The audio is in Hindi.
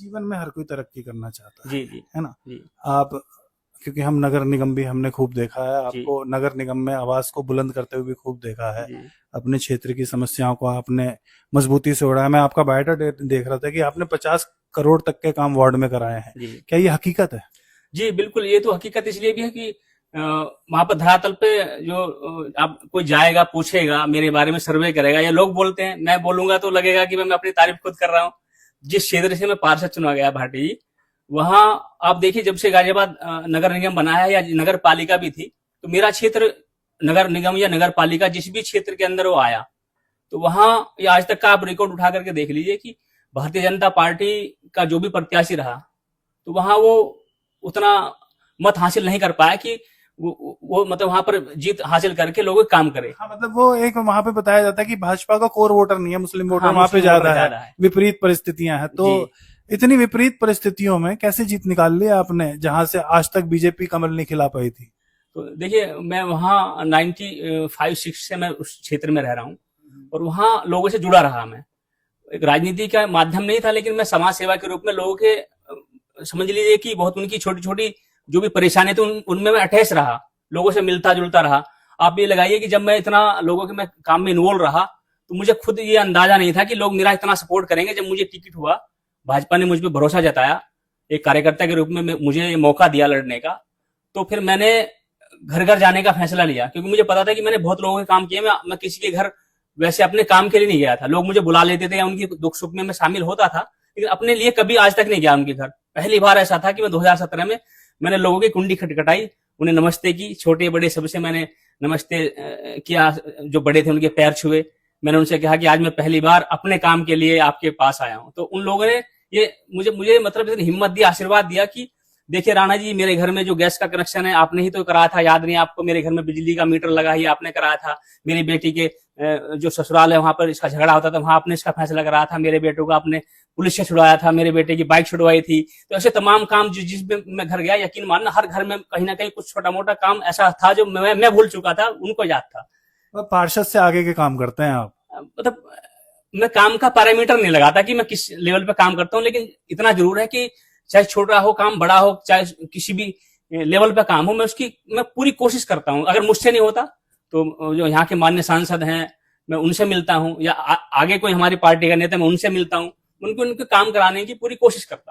जीवन में हर कोई तरक्की करना चाहता जी जी है ना। जी आप, क्योंकि हम नगर निगम भी हमने खूब देखा है, जी आपको नगर निगम में आवाज को बुलंद करते हुए भी खूब देखा है। जी अपने क्षेत्र की समस्याओं को आपने मजबूती से उड़ाया। मैं आपका बायोडा देख रहा था कि आपने 50 करोड़ तक के काम वार्ड में कराए हैं। जी क्या ये हकीकत है? जी बिल्कुल, ये तो हकीकत इसलिए भी है कि वहां पर धरातल पे जो आप कोई जाएगा, पूछेगा मेरे बारे में, सर्वे करेगा, या लोग बोलते हैं, मैं बोलूंगा तो लगेगा कि मैं अपनी तारीफ खुद कर रहा हूँ। जिस क्षेत्र से मैं पार्षद चुना गया भाटी, वहां आप देखिए, जब से गाजियाबाद नगर निगम बना है या नगर पालिका भी थी, तो मेरा क्षेत्र नगर निगम या नगर पालिका जिस भी क्षेत्र के अंदर वो आया, तो वहां ये आज तक का आप रिकॉर्ड उठा करके देख लीजिए कि भारतीय जनता पार्टी का जो भी प्रत्याशी रहा, तो वहां वो उतना मत हासिल नहीं कर पाया कि वो मतलब वहां पर जीत हासिल करके लोगों को काम करे। हाँ, मतलब वो एक वहां पे बताया जाता है कि भाजपा का कोर वोटर नहीं है, मुस्लिम वोटर हाँ, वहां पे मुस्लिम वोटर ज्यादा है, ज्यादा है। विपरीत परिस्थितियां हैं। तो जी, इतनी विपरीत परिस्थितियों में कैसे जीत निकाल ली आपने, जहां से आज तक बीजेपी कमल नहीं खिला पाई थी? तो देखिए, मैं वहाँ 95-6 से मैं उस क्षेत्र में रह रहा हूँ, और वहाँ लोगों से जुड़ा रहा मैं। एक राजनीति का माध्यम नहीं था, लेकिन मैं समाज सेवा के रूप में लोगों के समझ लीजिए कि बहुत उनकी छोटी छोटी जो भी परेशानी थी उनमें मैं अटैच रहा, लोगों से मिलता जुलता रहा। आप ये लगाइए कि जब मैं इतना लोगों के मैं काम में इन्वॉल्व रहा, तो मुझे खुद ये अंदाजा नहीं था कि लोग मेरा इतना सपोर्ट करेंगे। जब मुझे टिकट हुआ, भाजपा ने मुझ पर भरोसा जताया, एक कार्यकर्ता के रूप में मुझे ये मौका दिया लड़ने का, तो फिर मैंने घर घर जाने का फैसला लिया, क्योंकि मुझे पता था कि मैंने बहुत लोगों के काम किए। मैं किसी के घर वैसे अपने काम के लिए नहीं गया था। लोग मुझे बुला लेते थे या उनकी दुख सुख में मैं शामिल होता था, लेकिन अपने लिए कभी आज तक नहीं गया उनके घर। पहली बार ऐसा था कि मैं 2017 में मैंने लोगों की कुंडी खटखटाई, उन्हें नमस्ते की, छोटे बड़े सबसे मैंने नमस्ते किया, जो बड़े थे उनके पैर छुए। मैंने उनसे कहा कि आज मैं पहली बार अपने काम के लिए आपके पास आया हूं। तो उन लोगों ने ये मुझे मतलब हिम्मत दिया, आशीर्वाद दिया कि देखिए राणा जी, मेरे घर में जो गैस का कनेक्शन है आपने ही तो कराया था, याद नहीं आपको? मेरे घर में बिजली का मीटर लगा ही आपने कराया था। मेरी बेटी के जो ससुराल है वहां पर इसका झगड़ा होता था, वहां आपने इसका फैसला कराया था। मेरे बेटों को आपने पुलिस से छुड़वाया था, मेरे बेटे की बाइक छुड़वाई थी। तो ऐसे तमाम काम जिस मैं घर गया, यकीन मानना हर घर में कहीं ना कहीं कुछ छोटा मोटा काम ऐसा था जो मैं भूल चुका था, उनको याद था। पार्षद से आगे के काम करते हैं आप? मतलब मैं काम का पैरामीटर नहीं लगाता कि मैं किस लेवल पे काम करता हूँ, लेकिन इतना जरूर है कि चाहे छोटा हो काम, बड़ा हो, चाहे किसी भी लेवल पे काम हो, मैं पूरी कोशिश करता हूँ। अगर मुझसे नहीं होता तो जो यहाँ के माननीय सांसद हैं, मैं उनसे मिलता हूँ, या आगे कोई हमारी पार्टी का नेता, मैं उनसे मिलता हूँ, उनके काम कराने की पूरी कोशिश करता हूँ।